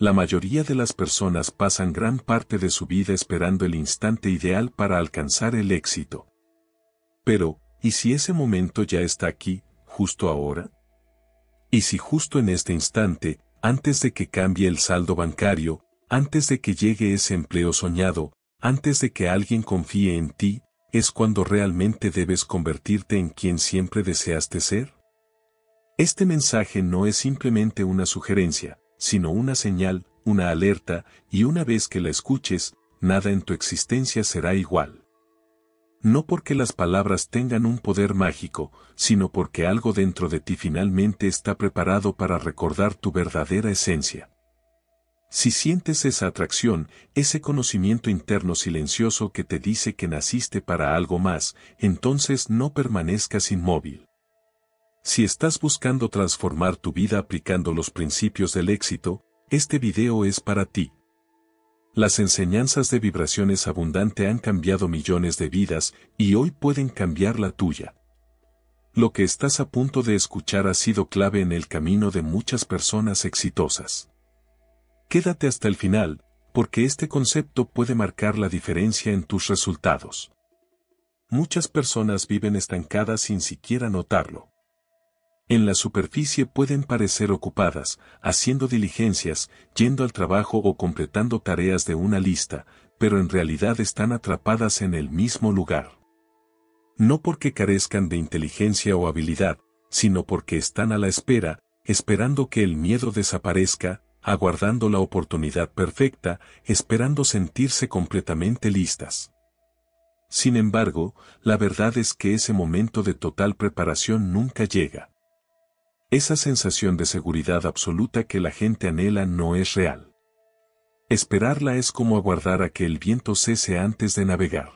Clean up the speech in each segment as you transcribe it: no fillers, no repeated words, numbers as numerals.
La mayoría de las personas pasan gran parte de su vida esperando el instante ideal para alcanzar el éxito. Pero, ¿y si ese momento ya está aquí, justo ahora? ¿Y si justo en este instante, antes de que cambie el saldo bancario, antes de que llegue ese empleo soñado, antes de que alguien confíe en ti, es cuando realmente debes convertirte en quien siempre deseaste ser? Este mensaje no es simplemente una sugerencia, sino una señal, una alerta, y una vez que la escuches, nada en tu existencia será igual. No porque las palabras tengan un poder mágico, sino porque algo dentro de ti finalmente está preparado para recordar tu verdadera esencia. Si sientes esa atracción, ese conocimiento interno silencioso que te dice que naciste para algo más, entonces no permanezcas inmóvil. Si estás buscando transformar tu vida aplicando los principios del éxito, este video es para ti. Las enseñanzas de vibraciones abundante han cambiado millones de vidas y hoy pueden cambiar la tuya. Lo que estás a punto de escuchar ha sido clave en el camino de muchas personas exitosas. Quédate hasta el final, porque este concepto puede marcar la diferencia en tus resultados. Muchas personas viven estancadas sin siquiera notarlo. En la superficie pueden parecer ocupadas, haciendo diligencias, yendo al trabajo o completando tareas de una lista, pero en realidad están atrapadas en el mismo lugar. No porque carezcan de inteligencia o habilidad, sino porque están a la espera, esperando que el miedo desaparezca, aguardando la oportunidad perfecta, esperando sentirse completamente listas. Sin embargo, la verdad es que ese momento de total preparación nunca llega. Esa sensación de seguridad absoluta que la gente anhela no es real. Esperarla es como aguardar a que el viento cese antes de navegar.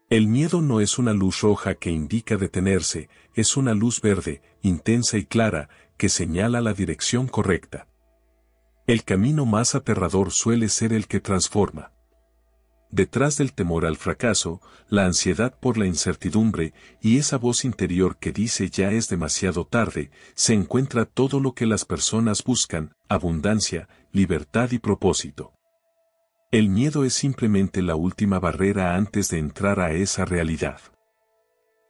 El miedo no es una luz roja que indica detenerse, es una luz verde, intensa y clara, que señala la dirección correcta. El camino más aterrador suele ser el que transforma. Detrás del temor al fracaso, la ansiedad por la incertidumbre y esa voz interior que dice ya es demasiado tarde, se encuentra todo lo que las personas buscan: abundancia, libertad y propósito. El miedo es simplemente la última barrera antes de entrar a esa realidad.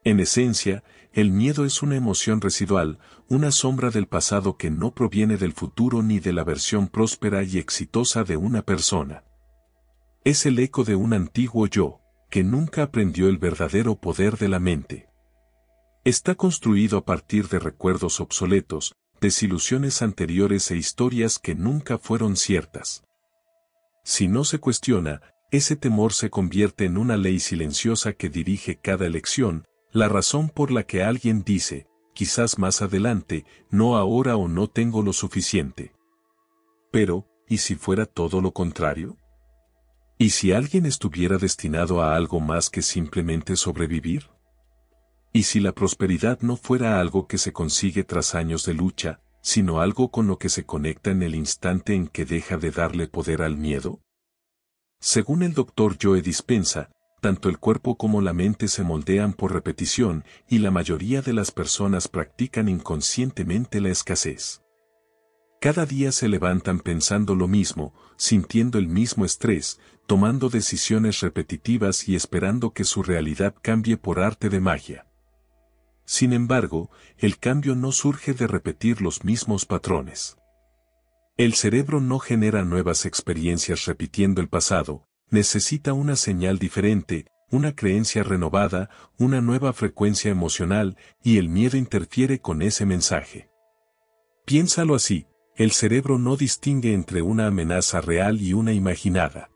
En esencia, el miedo es una emoción residual, una sombra del pasado que no proviene del futuro ni de la versión próspera y exitosa de una persona. Es el eco de un antiguo yo, que nunca aprendió el verdadero poder de la mente. Está construido a partir de recuerdos obsoletos, desilusiones anteriores e historias que nunca fueron ciertas. Si no se cuestiona, ese temor se convierte en una ley silenciosa que dirige cada elección, la razón por la que alguien dice, quizás más adelante, no ahora o no tengo lo suficiente. Pero, ¿y si fuera todo lo contrario? ¿Y si alguien estuviera destinado a algo más que simplemente sobrevivir? ¿Y si la prosperidad no fuera algo que se consigue tras años de lucha, sino algo con lo que se conecta en el instante en que deja de darle poder al miedo? Según el Dr. Joe Dispenza, tanto el cuerpo como la mente se moldean por repetición y la mayoría de las personas practican inconscientemente la escasez. Cada día se levantan pensando lo mismo, sintiendo el mismo estrés, tomando decisiones repetitivas y esperando que su realidad cambie por arte de magia. Sin embargo, el cambio no surge de repetir los mismos patrones. El cerebro no genera nuevas experiencias repitiendo el pasado, necesita una señal diferente, una creencia renovada, una nueva frecuencia emocional, y el miedo interfiere con ese mensaje. Piénsalo así. El cerebro no distingue entre una amenaza real y una imaginada.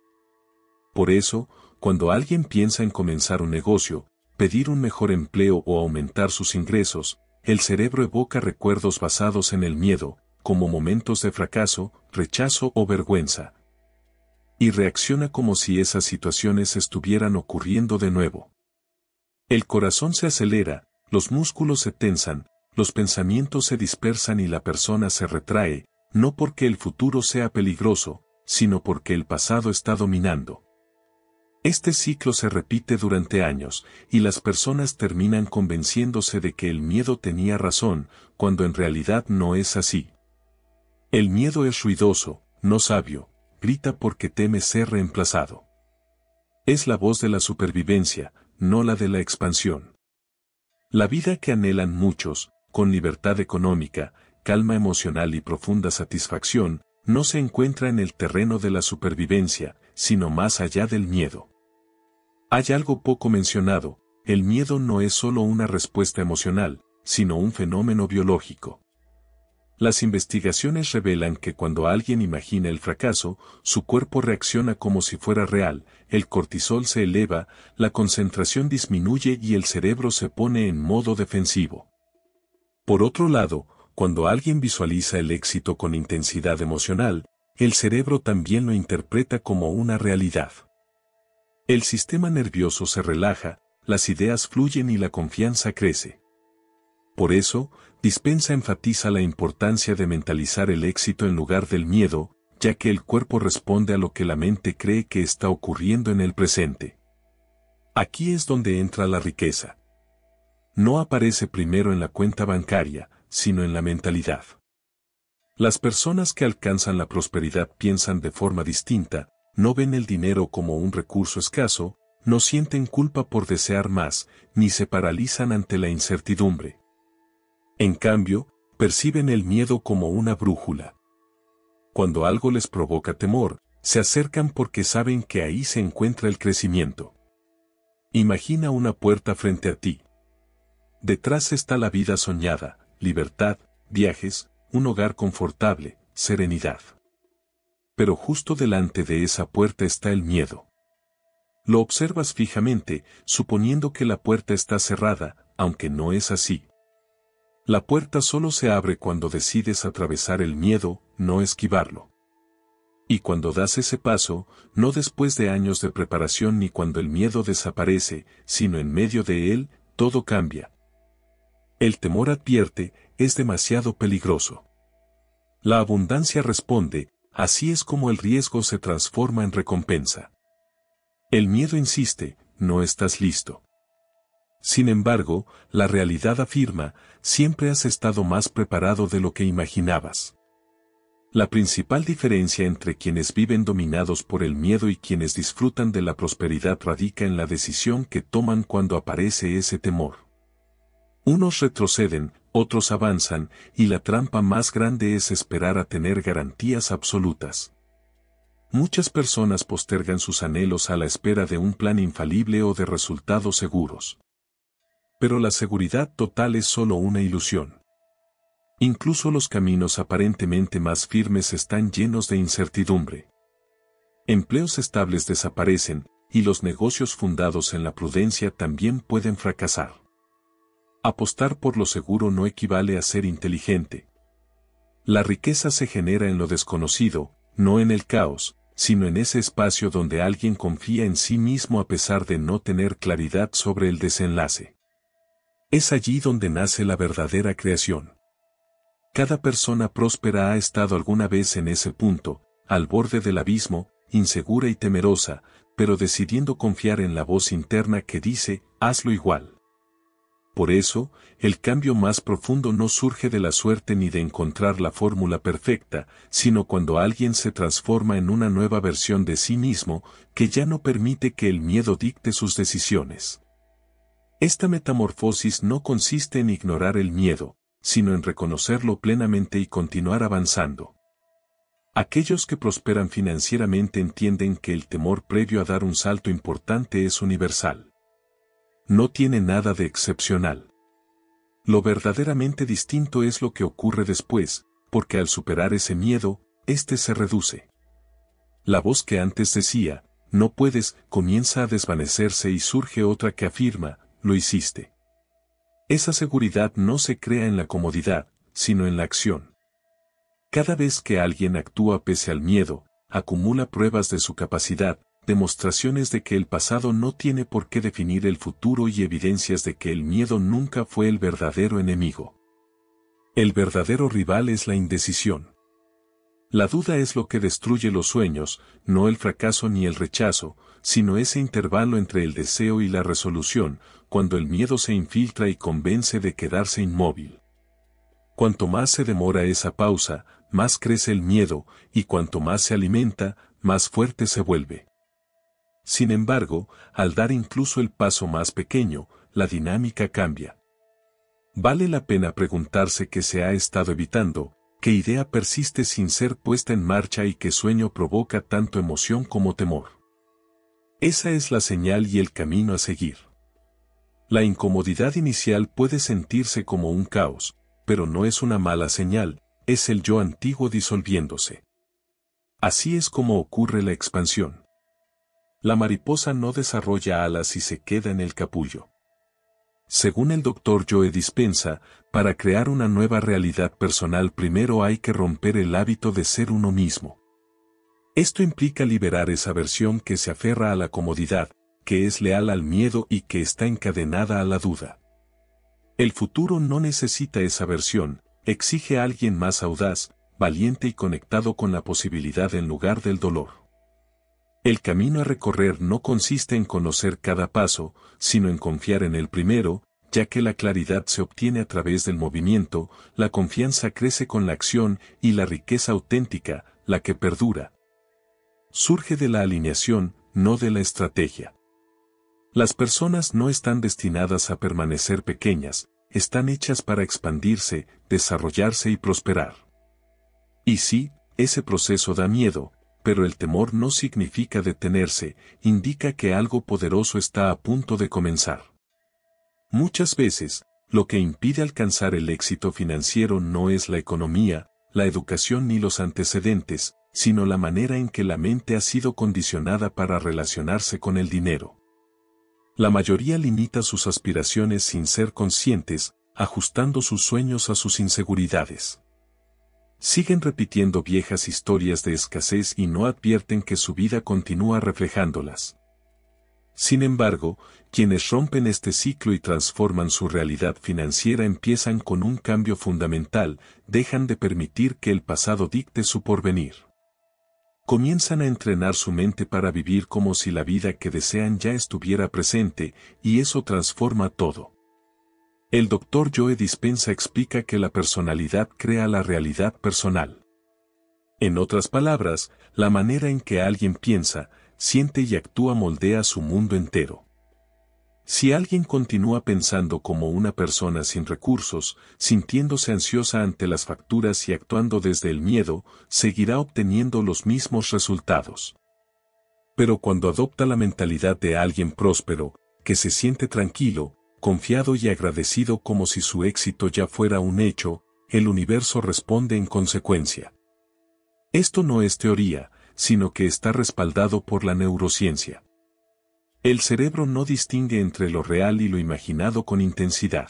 Por eso, cuando alguien piensa en comenzar un negocio, pedir un mejor empleo o aumentar sus ingresos, el cerebro evoca recuerdos basados en el miedo, como momentos de fracaso, rechazo o vergüenza. Y reacciona como si esas situaciones estuvieran ocurriendo de nuevo. El corazón se acelera, los músculos se tensan, los pensamientos se dispersan y la persona se retrae, no porque el futuro sea peligroso, sino porque el pasado está dominando. Este ciclo se repite durante años, y las personas terminan convenciéndose de que el miedo tenía razón, cuando en realidad no es así. El miedo es ruidoso, no sabio, grita porque teme ser reemplazado. Es la voz de la supervivencia, no la de la expansión. La vida que anhelan muchos, con libertad económica, calma emocional y profunda satisfacción, no se encuentra en el terreno de la supervivencia, sino más allá del miedo. Hay algo poco mencionado: el miedo no es solo una respuesta emocional, sino un fenómeno biológico. Las investigaciones revelan que cuando alguien imagina el fracaso, su cuerpo reacciona como si fuera real, el cortisol se eleva, la concentración disminuye y el cerebro se pone en modo defensivo. Por otro lado, cuando alguien visualiza el éxito con intensidad emocional, el cerebro también lo interpreta como una realidad. El sistema nervioso se relaja, las ideas fluyen y la confianza crece. Por eso, Dispenza enfatiza la importancia de mentalizar el éxito en lugar del miedo, ya que el cuerpo responde a lo que la mente cree que está ocurriendo en el presente. Aquí es donde entra la riqueza. No aparece primero en la cuenta bancaria, sino en la mentalidad. Las personas que alcanzan la prosperidad piensan de forma distinta, no ven el dinero como un recurso escaso, no sienten culpa por desear más, ni se paralizan ante la incertidumbre. En cambio, perciben el miedo como una brújula. Cuando algo les provoca temor, se acercan porque saben que ahí se encuentra el crecimiento. Imagina una puerta frente a ti. Detrás está la vida soñada, libertad, viajes, un hogar confortable, serenidad. Pero justo delante de esa puerta está el miedo. Lo observas fijamente, suponiendo que la puerta está cerrada, aunque no es así. La puerta solo se abre cuando decides atravesar el miedo, no esquivarlo. Y cuando das ese paso, no después de años de preparación ni cuando el miedo desaparece, sino en medio de él, todo cambia. El temor advierte, es demasiado peligroso. La abundancia responde, así es como el riesgo se transforma en recompensa. El miedo insiste, no estás listo. Sin embargo, la realidad afirma, siempre has estado más preparado de lo que imaginabas. La principal diferencia entre quienes viven dominados por el miedo y quienes disfrutan de la prosperidad radica en la decisión que toman cuando aparece ese temor. Unos retroceden, otros avanzan, y la trampa más grande es esperar a tener garantías absolutas. Muchas personas postergan sus anhelos a la espera de un plan infalible o de resultados seguros. Pero la seguridad total es solo una ilusión. Incluso los caminos aparentemente más firmes están llenos de incertidumbre. Empleos estables desaparecen, y los negocios fundados en la prudencia también pueden fracasar. Apostar por lo seguro no equivale a ser inteligente. La riqueza se genera en lo desconocido, no en el caos, sino en ese espacio donde alguien confía en sí mismo a pesar de no tener claridad sobre el desenlace. Es allí donde nace la verdadera creación. Cada persona próspera ha estado alguna vez en ese punto, al borde del abismo, insegura y temerosa, pero decidiendo confiar en la voz interna que dice, hazlo igual. Por eso, el cambio más profundo no surge de la suerte ni de encontrar la fórmula perfecta, sino cuando alguien se transforma en una nueva versión de sí mismo, que ya no permite que el miedo dicte sus decisiones. Esta metamorfosis no consiste en ignorar el miedo, sino en reconocerlo plenamente y continuar avanzando. Aquellos que prosperan financieramente entienden que el temor previo a dar un salto importante es universal. No tiene nada de excepcional. Lo verdaderamente distinto es lo que ocurre después, porque al superar ese miedo, éste se reduce. La voz que antes decía, no puedes, comienza a desvanecerse y surge otra que afirma, lo hiciste. Esa seguridad no se crea en la comodidad, sino en la acción. Cada vez que alguien actúa pese al miedo, acumula pruebas de su capacidad, demostraciones de que el pasado no tiene por qué definir el futuro y evidencias de que el miedo nunca fue el verdadero enemigo. El verdadero rival es la indecisión. La duda es lo que destruye los sueños, no el fracaso ni el rechazo, sino ese intervalo entre el deseo y la resolución, cuando el miedo se infiltra y convence de quedarse inmóvil. Cuanto más se demora esa pausa, más crece el miedo, y cuanto más se alimenta, más fuerte se vuelve. Sin embargo, al dar incluso el paso más pequeño, la dinámica cambia. Vale la pena preguntarse qué se ha estado evitando, qué idea persiste sin ser puesta en marcha y qué sueño provoca tanto emoción como temor. Esa es la señal y el camino a seguir. La incomodidad inicial puede sentirse como un caos, pero no es una mala señal, es el yo antiguo disolviéndose. Así es como ocurre la expansión. La mariposa no desarrolla alas y se queda en el capullo. Según el Dr. Joe Dispenza, para crear una nueva realidad personal primero hay que romper el hábito de ser uno mismo. Esto implica liberar esa versión que se aferra a la comodidad, que es leal al miedo y que está encadenada a la duda. El futuro no necesita esa versión, exige a alguien más audaz, valiente y conectado con la posibilidad en lugar del dolor. El camino a recorrer no consiste en conocer cada paso, sino en confiar en el primero, ya que la claridad se obtiene a través del movimiento, la confianza crece con la acción y la riqueza auténtica, la que perdura, surge de la alineación, no de la estrategia. Las personas no están destinadas a permanecer pequeñas, están hechas para expandirse, desarrollarse y prosperar. Y sí, ese proceso da miedo, pero el temor no significa detenerse, indica que algo poderoso está a punto de comenzar. Muchas veces, lo que impide alcanzar el éxito financiero no es la economía, la educación ni los antecedentes, sino la manera en que la mente ha sido condicionada para relacionarse con el dinero. La mayoría limita sus aspiraciones sin ser conscientes, ajustando sus sueños a sus inseguridades. Siguen repitiendo viejas historias de escasez y no advierten que su vida continúa reflejándolas. Sin embargo, quienes rompen este ciclo y transforman su realidad financiera empiezan con un cambio fundamental, dejan de permitir que el pasado dicte su porvenir. Comienzan a entrenar su mente para vivir como si la vida que desean ya estuviera presente, y eso transforma todo. El Dr. Joe Dispenza explica que la personalidad crea la realidad personal. En otras palabras, la manera en que alguien piensa, siente y actúa moldea su mundo entero. Si alguien continúa pensando como una persona sin recursos, sintiéndose ansiosa ante las facturas y actuando desde el miedo, seguirá obteniendo los mismos resultados. Pero cuando adopta la mentalidad de alguien próspero, que se siente tranquilo, confiado y agradecido como si su éxito ya fuera un hecho, el universo responde en consecuencia. Esto no es teoría, sino que está respaldado por la neurociencia. El cerebro no distingue entre lo real y lo imaginado con intensidad.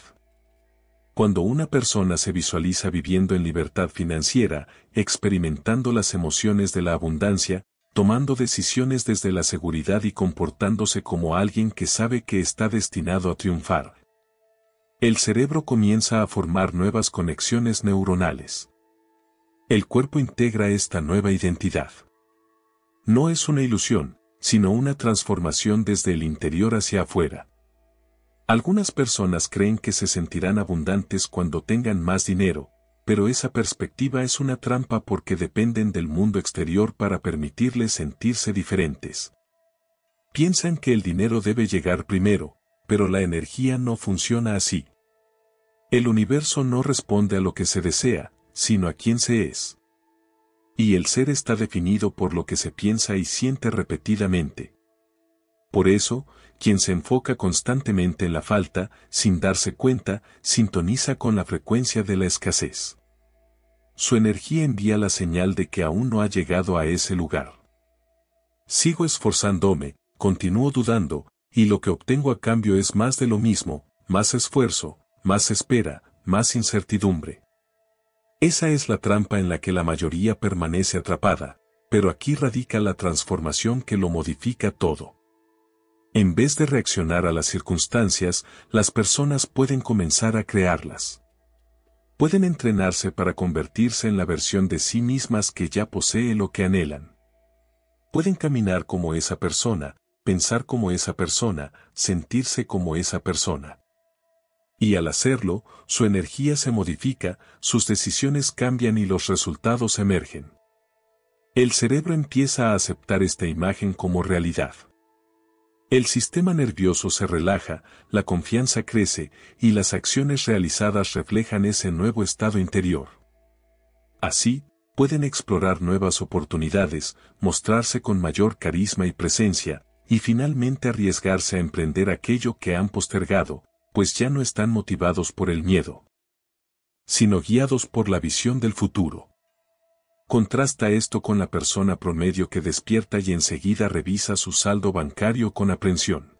Cuando una persona se visualiza viviendo en libertad financiera, experimentando las emociones de la abundancia, tomando decisiones desde la seguridad y comportándose como alguien que sabe que está destinado a triunfar, el cerebro comienza a formar nuevas conexiones neuronales. El cuerpo integra esta nueva identidad. No es una ilusión, sino una transformación desde el interior hacia afuera. Algunas personas creen que se sentirán abundantes cuando tengan más dinero, pero esa perspectiva es una trampa porque dependen del mundo exterior para permitirles sentirse diferentes. Piensan que el dinero debe llegar primero, pero la energía no funciona así. El universo no responde a lo que se desea, sino a quien se es. Y el ser está definido por lo que se piensa y siente repetidamente. Por eso, quien se enfoca constantemente en la falta, sin darse cuenta, sintoniza con la frecuencia de la escasez. Su energía envía la señal de que aún no ha llegado a ese lugar. Sigo esforzándome, continúo dudando, y lo que obtengo a cambio es más de lo mismo, más esfuerzo, más espera, más incertidumbre. Esa es la trampa en la que la mayoría permanece atrapada, pero aquí radica la transformación que lo modifica todo. En vez de reaccionar a las circunstancias, las personas pueden comenzar a crearlas. Pueden entrenarse para convertirse en la versión de sí mismas que ya posee lo que anhelan. Pueden caminar como esa persona, pensar como esa persona, sentirse como esa persona. Y al hacerlo, su energía se modifica, sus decisiones cambian y los resultados emergen. El cerebro empieza a aceptar esta imagen como realidad. El sistema nervioso se relaja, la confianza crece, y las acciones realizadas reflejan ese nuevo estado interior. Así, pueden explorar nuevas oportunidades, mostrarse con mayor carisma y presencia, y finalmente arriesgarse a emprender aquello que han postergado, pues ya no están motivados por el miedo, sino guiados por la visión del futuro. Contrasta esto con la persona promedio que despierta y enseguida revisa su saldo bancario con aprensión.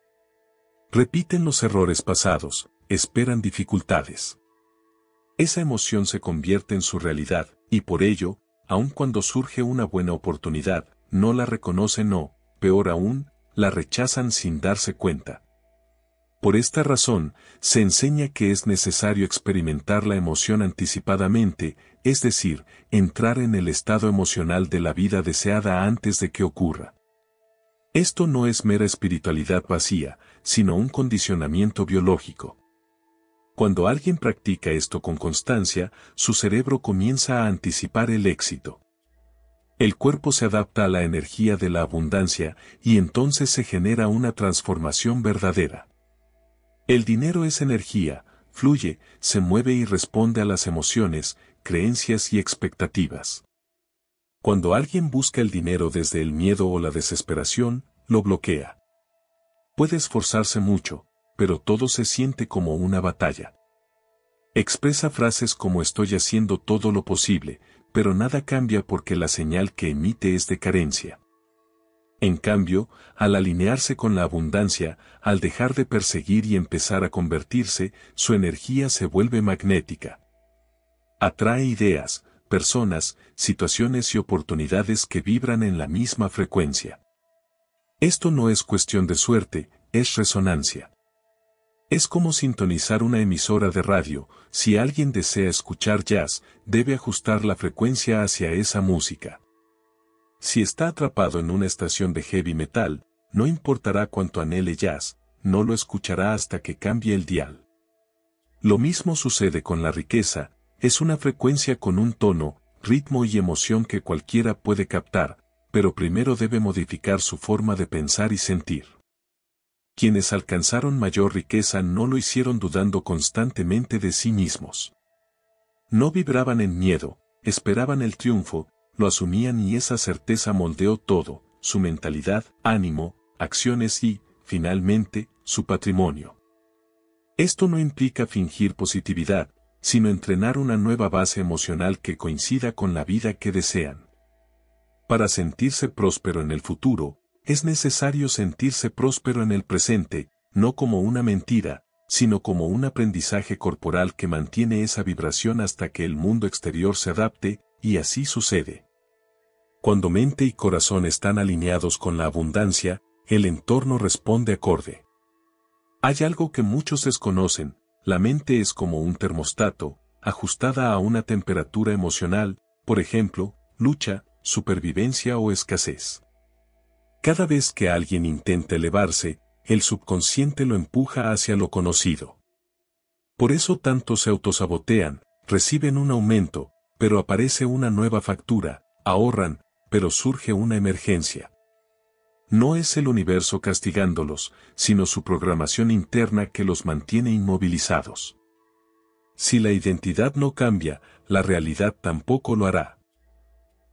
Repiten los errores pasados, esperan dificultades. Esa emoción se convierte en su realidad, y por ello, aun cuando surge una buena oportunidad, no la reconocen o, peor aún, la rechazan sin darse cuenta. Por esta razón, se enseña que es necesario experimentar la emoción anticipadamente, es decir, entrar en el estado emocional de la vida deseada antes de que ocurra. Esto no es mera espiritualidad vacía, sino un condicionamiento biológico. Cuando alguien practica esto con constancia, su cerebro comienza a anticipar el éxito. El cuerpo se adapta a la energía de la abundancia y entonces se genera una transformación verdadera. El dinero es energía, fluye, se mueve y responde a las emociones, creencias y expectativas. Cuando alguien busca el dinero desde el miedo o la desesperación, lo bloquea. Puede esforzarse mucho, pero todo se siente como una batalla. Expresa frases como estoy haciendo todo lo posible, pero nada cambia porque la señal que emite es de carencia. En cambio, al alinearse con la abundancia, al dejar de perseguir y empezar a convertirse, su energía se vuelve magnética. Atrae ideas, personas, situaciones y oportunidades que vibran en la misma frecuencia. Esto no es cuestión de suerte, es resonancia. Es como sintonizar una emisora de radio, si alguien desea escuchar jazz, debe ajustar la frecuencia hacia esa música. Si está atrapado en una estación de heavy metal, no importará cuánto anhele jazz, no lo escuchará hasta que cambie el dial. Lo mismo sucede con la riqueza, es una frecuencia con un tono, ritmo y emoción que cualquiera puede captar, pero primero debe modificar su forma de pensar y sentir. Quienes alcanzaron mayor riqueza no lo hicieron dudando constantemente de sí mismos. No vibraban en miedo, esperaban el triunfo, lo asumían y esa certeza moldeó todo, su mentalidad, ánimo, acciones y, finalmente, su patrimonio. Esto no implica fingir positividad, sino entrenar una nueva base emocional que coincida con la vida que desean. Para sentirse próspero en el futuro, es necesario sentirse próspero en el presente, no como una mentira, sino como un aprendizaje corporal que mantiene esa vibración hasta que el mundo exterior se adapte, y así sucede. Cuando mente y corazón están alineados con la abundancia, el entorno responde acorde. Hay algo que muchos desconocen, la mente es como un termostato, ajustada a una temperatura emocional, por ejemplo, lucha, supervivencia o escasez. Cada vez que alguien intenta elevarse, el subconsciente lo empuja hacia lo conocido. Por eso tantos se autosabotean, reciben un aumento, pero aparece una nueva factura, ahorran, pero surge una emergencia. No es el universo castigándolos, sino su programación interna que los mantiene inmovilizados. Si la identidad no cambia, la realidad tampoco lo hará.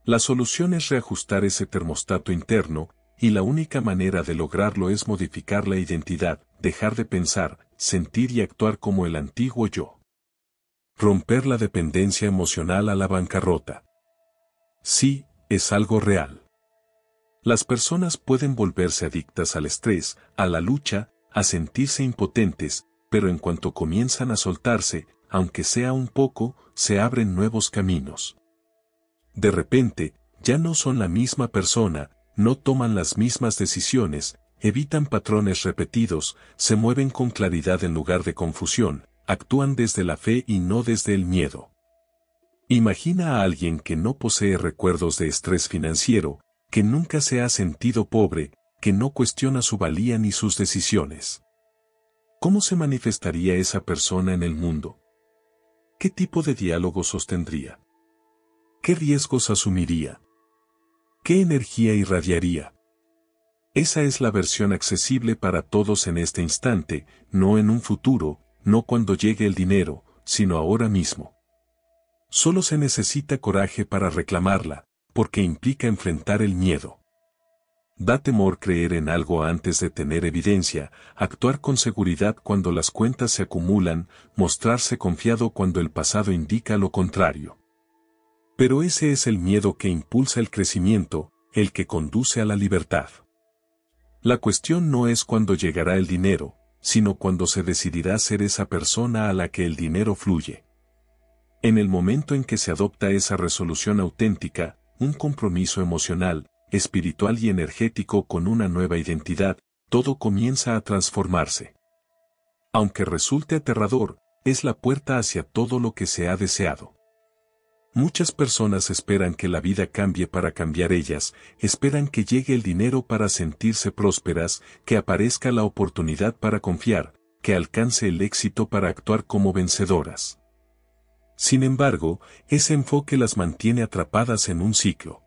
La solución es reajustar ese termostato interno, y la única manera de lograrlo es modificar la identidad, dejar de pensar, sentir y actuar como el antiguo yo. Romper la dependencia emocional a la bancarrota. Sí, es algo real. Las personas pueden volverse adictas al estrés, a la lucha, a sentirse impotentes, pero en cuanto comienzan a soltarse, aunque sea un poco, se abren nuevos caminos. De repente, ya no son la misma persona, no toman las mismas decisiones, evitan patrones repetidos, se mueven con claridad en lugar de confusión, actúan desde la fe y no desde el miedo. Imagina a alguien que no posee recuerdos de estrés financiero, que nunca se ha sentido pobre, que no cuestiona su valía ni sus decisiones. ¿Cómo se manifestaría esa persona en el mundo? ¿Qué tipo de diálogo sostendría? ¿Qué riesgos asumiría? ¿Qué energía irradiaría? Esa es la versión accesible para todos en este instante, no en un futuro, no cuando llegue el dinero, sino ahora mismo. Solo se necesita coraje para reclamarla, porque implica enfrentar el miedo. Da temor creer en algo antes de tener evidencia, actuar con seguridad cuando las cuentas se acumulan, mostrarse confiado cuando el pasado indica lo contrario. Pero ese es el miedo que impulsa el crecimiento, el que conduce a la libertad. La cuestión no es cuándo llegará el dinero, sino cuando se decidirá ser esa persona a la que el dinero fluye. En el momento en que se adopta esa resolución auténtica, un compromiso emocional, espiritual y energético con una nueva identidad, todo comienza a transformarse. Aunque resulte aterrador, es la puerta hacia todo lo que se ha deseado. Muchas personas esperan que la vida cambie para cambiar ellas, esperan que llegue el dinero para sentirse prósperas, que aparezca la oportunidad para confiar, que alcance el éxito para actuar como vencedoras. Sin embargo, ese enfoque las mantiene atrapadas en un ciclo.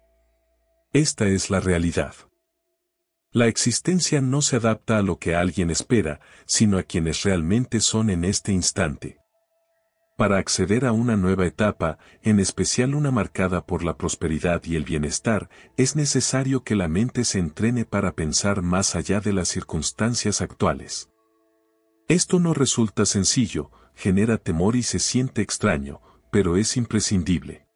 Esta es la realidad. La existencia no se adapta a lo que alguien espera, sino a quienes realmente son en este instante. Para acceder a una nueva etapa, en especial una marcada por la prosperidad y el bienestar, es necesario que la mente se entrene para pensar más allá de las circunstancias actuales. Esto no resulta sencillo, genera temor y se siente extraño, pero es imprescindible.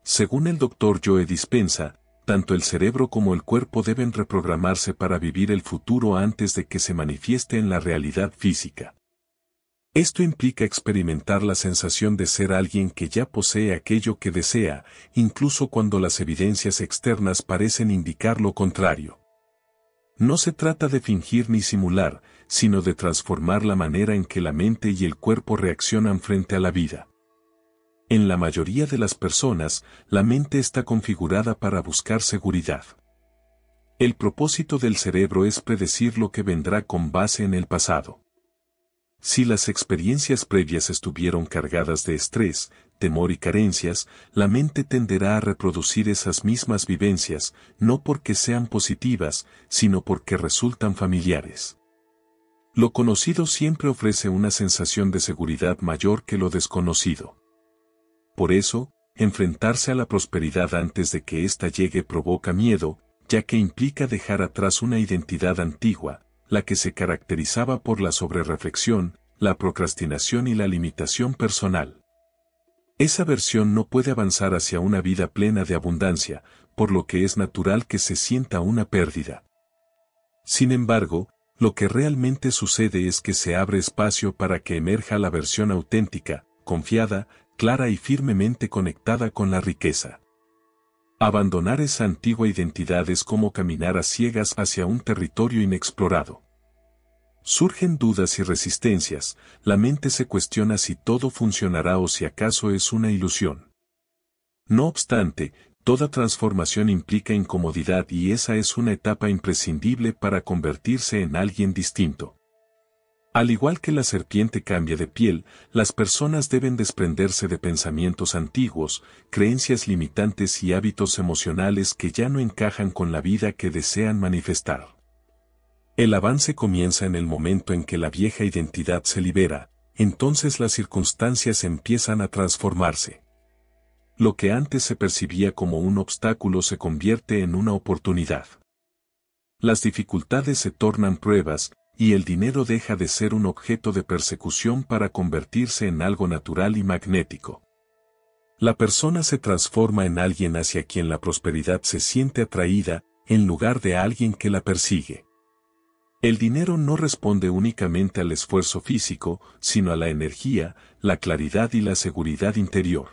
Según el Dr. Joe Dispenza, tanto el cerebro como el cuerpo deben reprogramarse para vivir el futuro antes de que se manifieste en la realidad física. Esto implica experimentar la sensación de ser alguien que ya posee aquello que desea, incluso cuando las evidencias externas parecen indicar lo contrario. No se trata de fingir ni simular, sino de transformar la manera en que la mente y el cuerpo reaccionan frente a la vida. En la mayoría de las personas, la mente está configurada para buscar seguridad. El propósito del cerebro es predecir lo que vendrá con base en el pasado. Si las experiencias previas estuvieron cargadas de estrés, temor y carencias, la mente tenderá a reproducir esas mismas vivencias, no porque sean positivas, sino porque resultan familiares. Lo conocido siempre ofrece una sensación de seguridad mayor que lo desconocido. Por eso, enfrentarse a la prosperidad antes de que ésta llegue provoca miedo, ya que implica dejar atrás una identidad antigua, la que se caracterizaba por la sobrerreflexión, la procrastinación y la limitación personal. Esa versión no puede avanzar hacia una vida plena de abundancia, por lo que es natural que se sienta una pérdida. Sin embargo, lo que realmente sucede es que se abre espacio para que emerja la versión auténtica, confiada, clara y firmemente conectada con la riqueza. Abandonar esa antigua identidad es como caminar a ciegas hacia un territorio inexplorado. Surgen dudas y resistencias, la mente se cuestiona si todo funcionará o si acaso es una ilusión. No obstante, toda transformación implica incomodidad y esa es una etapa imprescindible para convertirse en alguien distinto. Al igual que la serpiente cambia de piel, las personas deben desprenderse de pensamientos antiguos, creencias limitantes y hábitos emocionales que ya no encajan con la vida que desean manifestar. El avance comienza en el momento en que la vieja identidad se libera, entonces las circunstancias empiezan a transformarse. Lo que antes se percibía como un obstáculo se convierte en una oportunidad. Las dificultades se tornan pruebas, y el dinero deja de ser un objeto de persecución para convertirse en algo natural y magnético. La persona se transforma en alguien hacia quien la prosperidad se siente atraída, en lugar de alguien que la persigue. El dinero no responde únicamente al esfuerzo físico, sino a la energía, la claridad y la seguridad interior.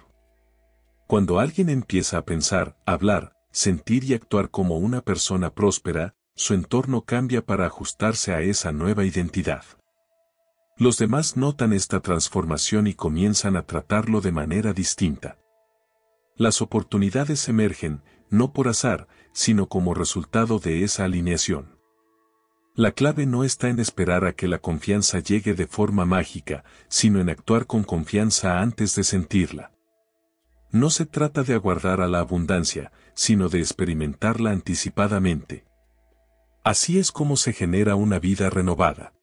Cuando alguien empieza a pensar, hablar, sentir y actuar como una persona próspera, su entorno cambia para ajustarse a esa nueva identidad. Los demás notan esta transformación y comienzan a tratarlo de manera distinta. Las oportunidades emergen, no por azar, sino como resultado de esa alineación. La clave no está en esperar a que la confianza llegue de forma mágica, sino en actuar con confianza antes de sentirla. No se trata de aguardar a la abundancia, sino de experimentarla anticipadamente. Así es como se genera una vida renovada.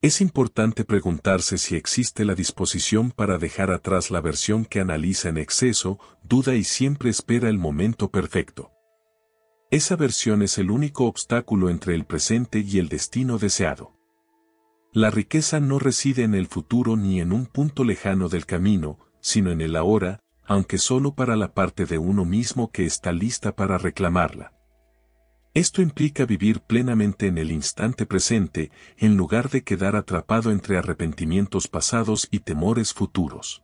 Es importante preguntarse si existe la disposición para dejar atrás la versión que analiza en exceso, duda y siempre espera el momento perfecto. Esa versión es el único obstáculo entre el presente y el destino deseado. La riqueza no reside en el futuro ni en un punto lejano del camino, sino en el ahora, aunque solo para la parte de uno mismo que está lista para reclamarla. Esto implica vivir plenamente en el instante presente, en lugar de quedar atrapado entre arrepentimientos pasados y temores futuros.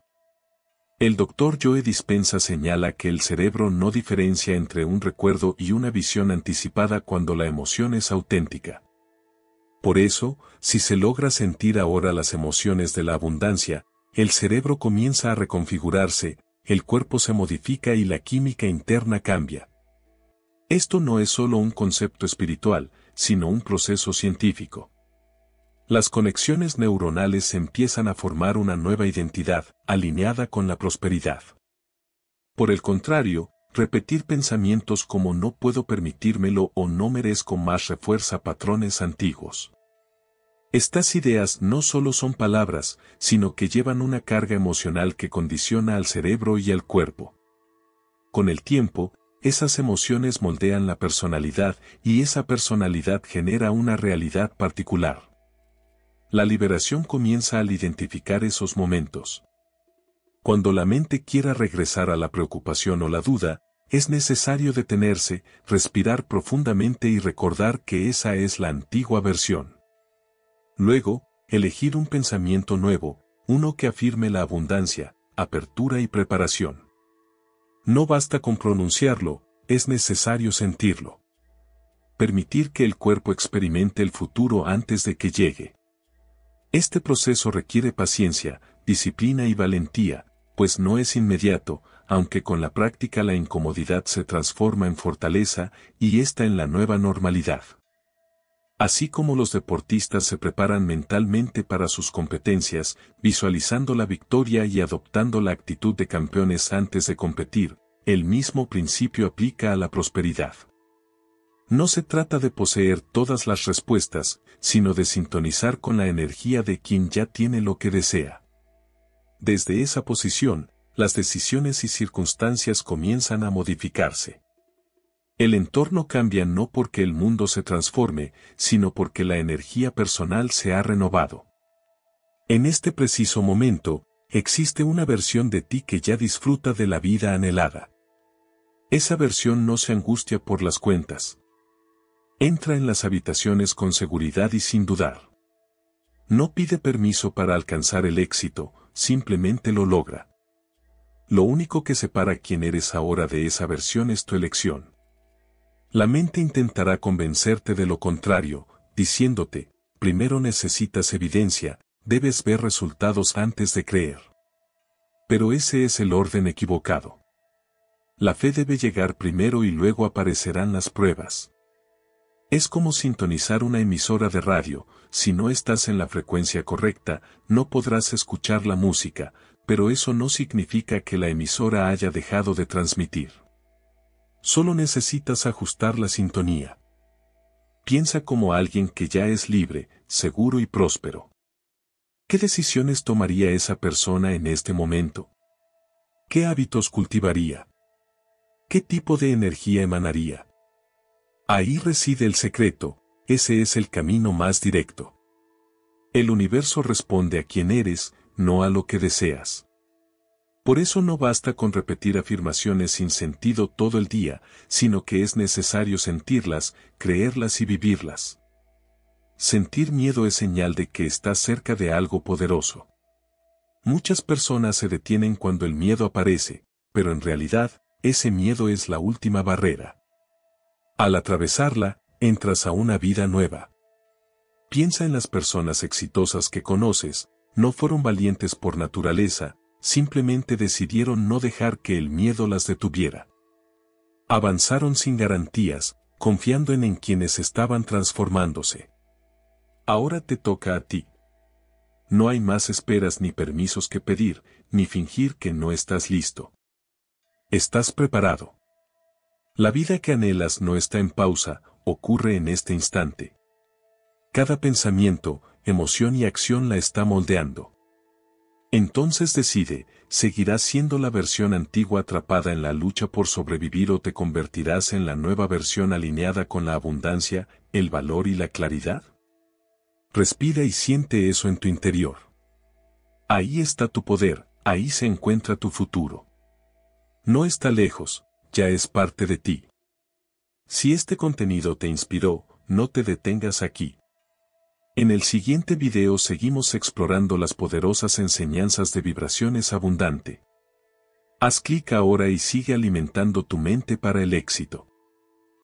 El Dr. Joe Dispenza señala que el cerebro no diferencia entre un recuerdo y una visión anticipada cuando la emoción es auténtica. Por eso, si se logra sentir ahora las emociones de la abundancia, el cerebro comienza a reconfigurarse, el cuerpo se modifica y la química interna cambia. Esto no es solo un concepto espiritual, sino un proceso científico. Las conexiones neuronales empiezan a formar una nueva identidad, alineada con la prosperidad. Por el contrario, repetir pensamientos como no puedo permitírmelo o no merezco más refuerza patrones antiguos. Estas ideas no solo son palabras, sino que llevan una carga emocional que condiciona al cerebro y al cuerpo. Con el tiempo, esas emociones moldean la personalidad y esa personalidad genera una realidad particular. La liberación comienza al identificar esos momentos. Cuando la mente quiera regresar a la preocupación o la duda, es necesario detenerse, respirar profundamente y recordar que esa es la antigua versión. Luego, elegir un pensamiento nuevo, uno que afirme la abundancia, apertura y preparación. No basta con pronunciarlo, es necesario sentirlo. Permitir que el cuerpo experimente el futuro antes de que llegue. Este proceso requiere paciencia, disciplina y valentía, pues no es inmediato, aunque con la práctica la incomodidad se transforma en fortaleza y esta en la nueva normalidad. Así como los deportistas se preparan mentalmente para sus competencias, visualizando la victoria y adoptando la actitud de campeones antes de competir, el mismo principio aplica a la prosperidad. No se trata de poseer todas las respuestas, sino de sintonizar con la energía de quien ya tiene lo que desea. Desde esa posición, las decisiones y circunstancias comienzan a modificarse. El entorno cambia no porque el mundo se transforme, sino porque la energía personal se ha renovado. En este preciso momento, existe una versión de ti que ya disfruta de la vida anhelada. Esa versión no se angustia por las cuentas. Entra en las habitaciones con seguridad y sin dudar. No pide permiso para alcanzar el éxito, simplemente lo logra. Lo único que separa quién eres ahora de esa versión es tu elección. La mente intentará convencerte de lo contrario, diciéndote, primero necesitas evidencia, debes ver resultados antes de creer. Pero ese es el orden equivocado. La fe debe llegar primero y luego aparecerán las pruebas. Es como sintonizar una emisora de radio, si no estás en la frecuencia correcta, no podrás escuchar la música, pero eso no significa que la emisora haya dejado de transmitir. Solo necesitas ajustar la sintonía. Piensa como alguien que ya es libre, seguro y próspero. ¿Qué decisiones tomaría esa persona en este momento? ¿Qué hábitos cultivaría? ¿Qué tipo de energía emanaría? Ahí reside el secreto, ese es el camino más directo. El universo responde a quién eres, no a lo que deseas. Por eso no basta con repetir afirmaciones sin sentido todo el día, sino que es necesario sentirlas, creerlas y vivirlas. Sentir miedo es señal de que estás cerca de algo poderoso. Muchas personas se detienen cuando el miedo aparece, pero en realidad, ese miedo es la última barrera. Al atravesarla, entras a una vida nueva. Piensa en las personas exitosas que conoces, no fueron valientes por naturaleza, simplemente decidieron no dejar que el miedo las detuviera. Avanzaron sin garantías, confiando en quienes estaban transformándose. Ahora te toca a ti. No hay más esperas ni permisos que pedir, ni fingir que no estás listo. Estás preparado. La vida que anhelas no está en pausa, ocurre en este instante. Cada pensamiento, emoción y acción la está moldeando. Entonces decide, ¿seguirás siendo la versión antigua atrapada en la lucha por sobrevivir o te convertirás en la nueva versión alineada con la abundancia, el valor y la claridad? Respira y siente eso en tu interior. Ahí está tu poder, ahí se encuentra tu futuro. No está lejos, ya es parte de ti. Si este contenido te inspiró, no te detengas aquí. En el siguiente video seguimos explorando las poderosas enseñanzas de vibraciones abundante. Haz clic ahora y sigue alimentando tu mente para el éxito.